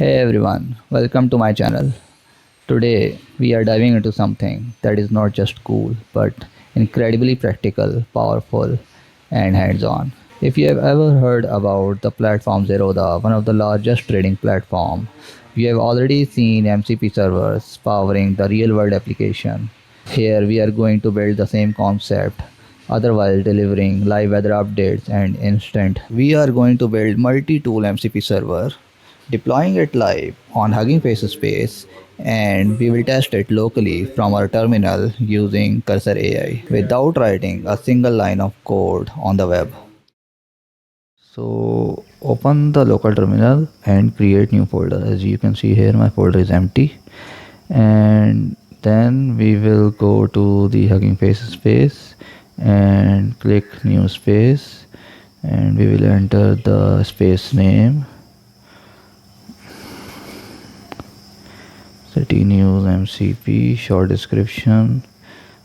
Hey everyone, welcome to my channel. Today we are diving into something that is not just cool but incredibly practical, powerful, and hands on. If you have ever heard about the platform Zerodha, one of the largest trading platform, you have already seen MCP servers powering the real world application. Here we are going to build the same concept, otherwise delivering live weather updates and instant. We are going to build multi-tool MCP server, deploying it live on Hugging Face space, and we will test it locally from our terminal using Cursor AI without writing a single line of code on the web. So open the local terminal and create new folder. As you can see here, my folder is empty. And then we will go to the Hugging Face space and click new space, and we will enter the space name, city news MCP, short description,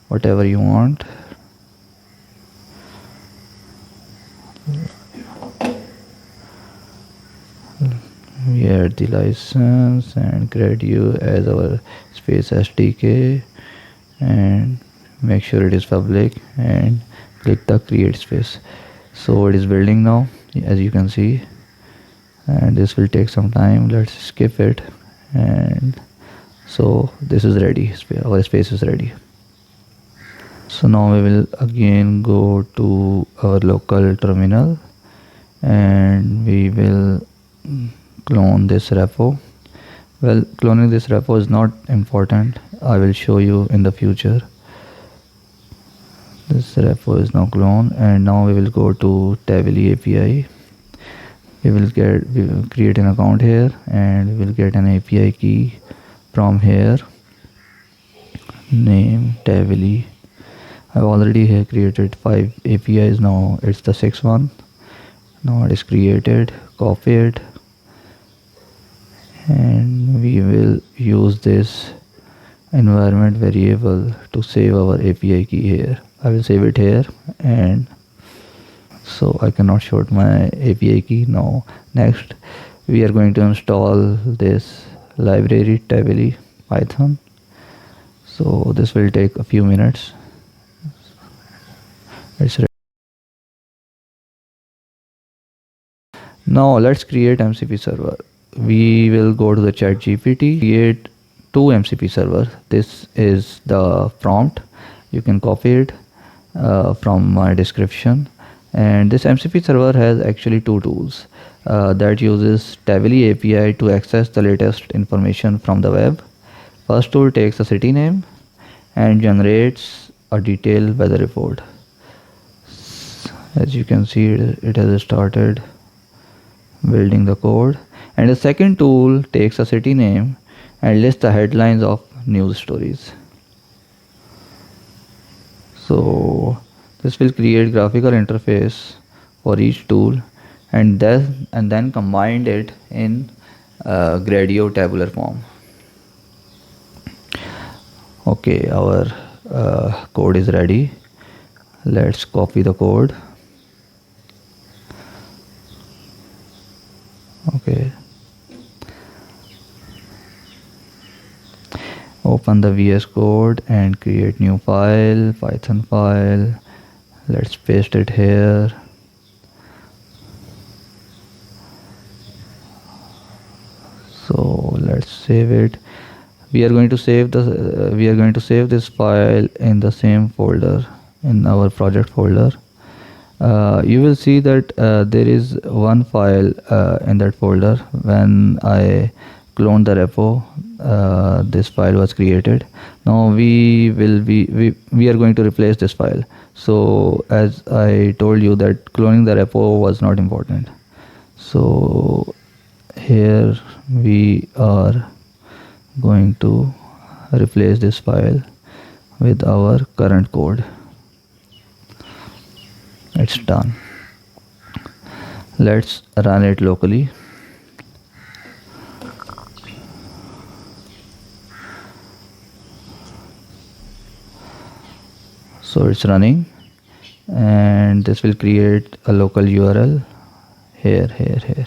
whatever you want. We add the license and Gradio as our space SDK, and make sure it is public and click the create space. So it is building now, as you can see, and this will take some time. Let's skip it. And so this is ready, our space is ready. So now we will again go to our local terminal and we will clone this repo. Well, cloning this repo is not important. I will show you in the future. This repo is now cloned, and now we will go to Tavily API. We will create an account here, and we will get an API key from here. Name Tavily. I've already here created 5 APIs. Now it's the 6th one. Now it is created. Copy it, and we will use this environment variable to save our API key here. I will save it here, and so I cannot show my API key now. Next, we are going to install this library Tavily Python. So this will take a few minutes. It's ready. Now let's create MCP server. We will go to the ChatGPT, create 2 MCP servers. This is the prompt. You can copy it from my description. And this MCP server has actually 2 tools that uses Tavily API to access the latest information from the web. First tool takes a city name and generates a detailed weather report. As you can see, it has started building the code. And the second tool takes a city name and lists the headlines of news stories. So this will create graphical interface for each tool, and then combine it in Gradio tabular form. Okay, our code is ready. Let's copy the code. Okay. Open the VS Code and create new file, Python file. Let's paste it here. So let's save it. We are going to save this file in the same folder, in our project folder. You will see that there is one file in that folder. When I cloned the repo, this file was created. Now we are going to replace this file. So as I told you that cloning the repo was not important, so here we are going to replace this file with our current code. It's done. Let's run it locally. So it's running, and this will create a local URL here.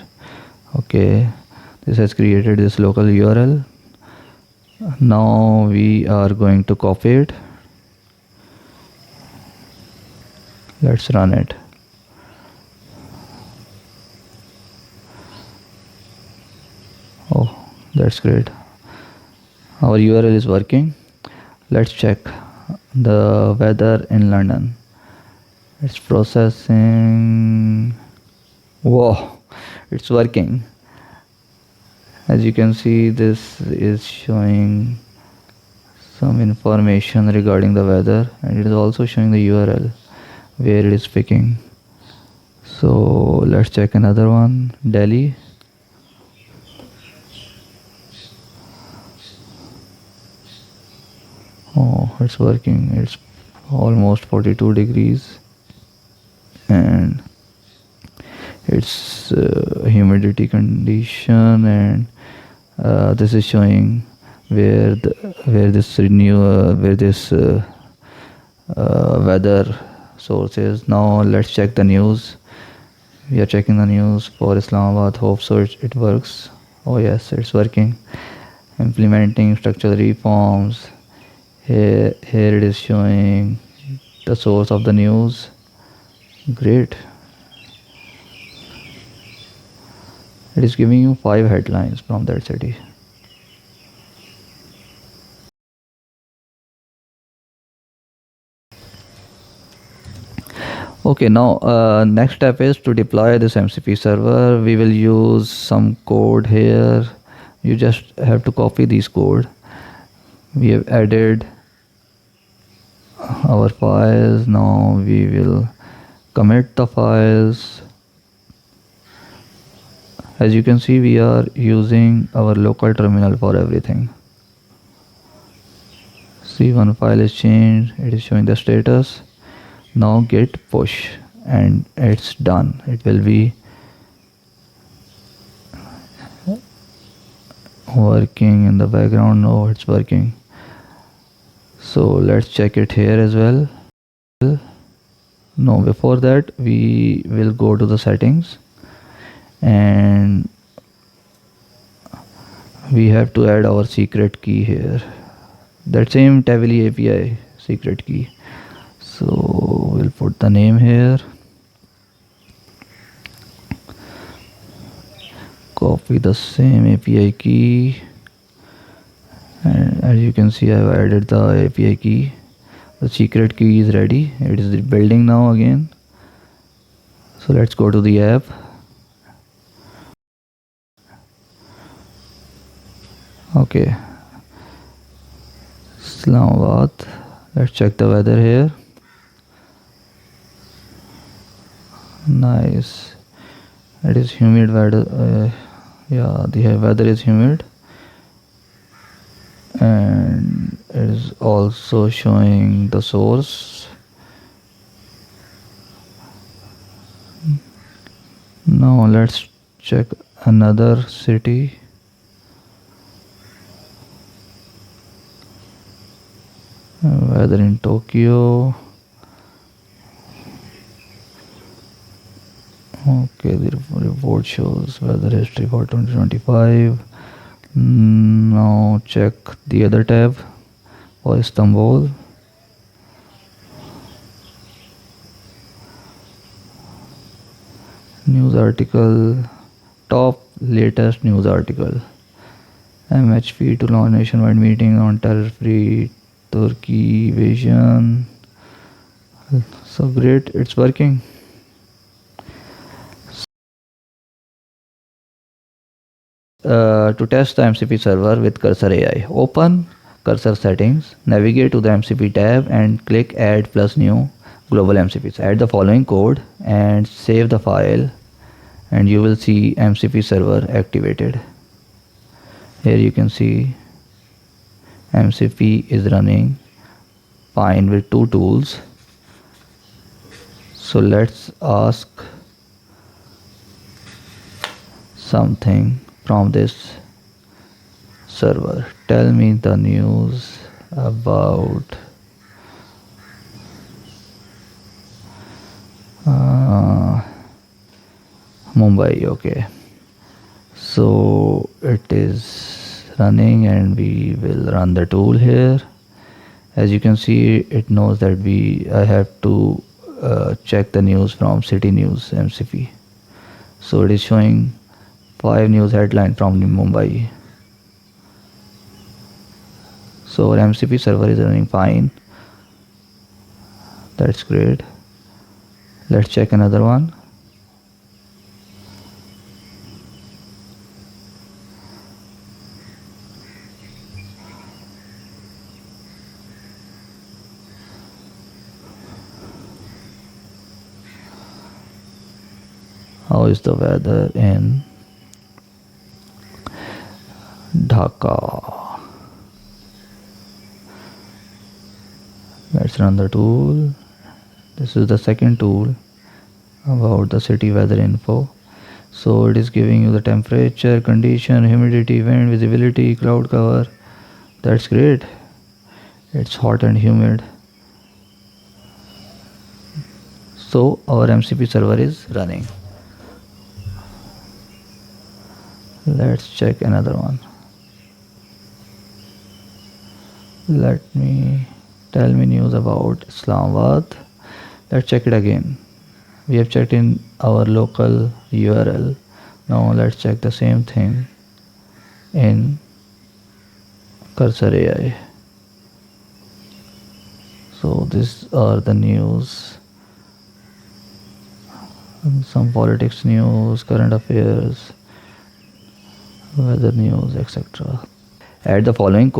Okay, This has created this local URL. Now we are going to copy it. Let's run it. Oh, that's great. Our URL is working. Let's check the weather in London. It's processing. Whoa, it's working. As you can see, this is showing some information regarding the weather, and it is also showing the URL where it is picking. So let's check another one. Delhi. Oh, it's working. It's almost 42 degrees, and it's humidity condition, and this is showing where this weather source is. Now let's check the news. We are checking the news for Islamabad. Hope so it works. Oh yes, it's working. Implementing structural reforms. Here it is showing the source of the news. Great. It is giving you 5 headlines from that city. Okay, now next step is to deploy this MCP server. We will use some code here. You just have to copy this code. We have added our files. Now we will commit the files. As you can see, we are using our local terminal for everything. See, one file is changed. It is showing the status. Now git push, and it's done. It will be working in the background. No, it's working. So let's check it here as well. No, before that we will go to the settings, and we have to add our secret key here. That same Tavily API secret key. So we'll put the name here. Copy the same API key, and as you can see, I've added the API key. The secret key is ready. It is building now again. So let's go to the app. Okay, Islamabad. Let's check the weather here. Nice. It is humid weather. Yeah, the weather is humid, and it is also showing the source. Now let's check another city. Weather in Tokyo. Okay, the report shows weather history for 2025. Now check the other tab for Istanbul. News article, top latest news article. MHP to launch nationwide meeting on terror-free Turkey invasion. So great, it's working. To test the MCP server with Cursor AI, open Cursor settings, navigate to the MCP tab and click add plus new global MCPs. Add the following code and save the file, and you will see MCP server activated. Here you can see MCP is running fine with 2 tools. So let's ask something from this server. Tell me the news about Mumbai. Okay, So it is running and we will run the tool here. As you can see, it knows that I have to check the news from City News MCP. So it is showing 5 news headline from Mumbai. So our MCP server is running fine. That's great. Let's check another one. How is the weather in Dhaka? Let's run the tool. This is the second tool about the city weather info. So it is giving you the temperature, condition, humidity, wind, visibility, cloud cover. That's great. It's hot and humid. So our MCP server is running. Let's check another one. Tell me news about Islamabad. Let's check it again. We have checked in our local URL. Now let's check the same thing in Cursor AI. So these are the news. Some politics news, current affairs, weather news, etc. Add the following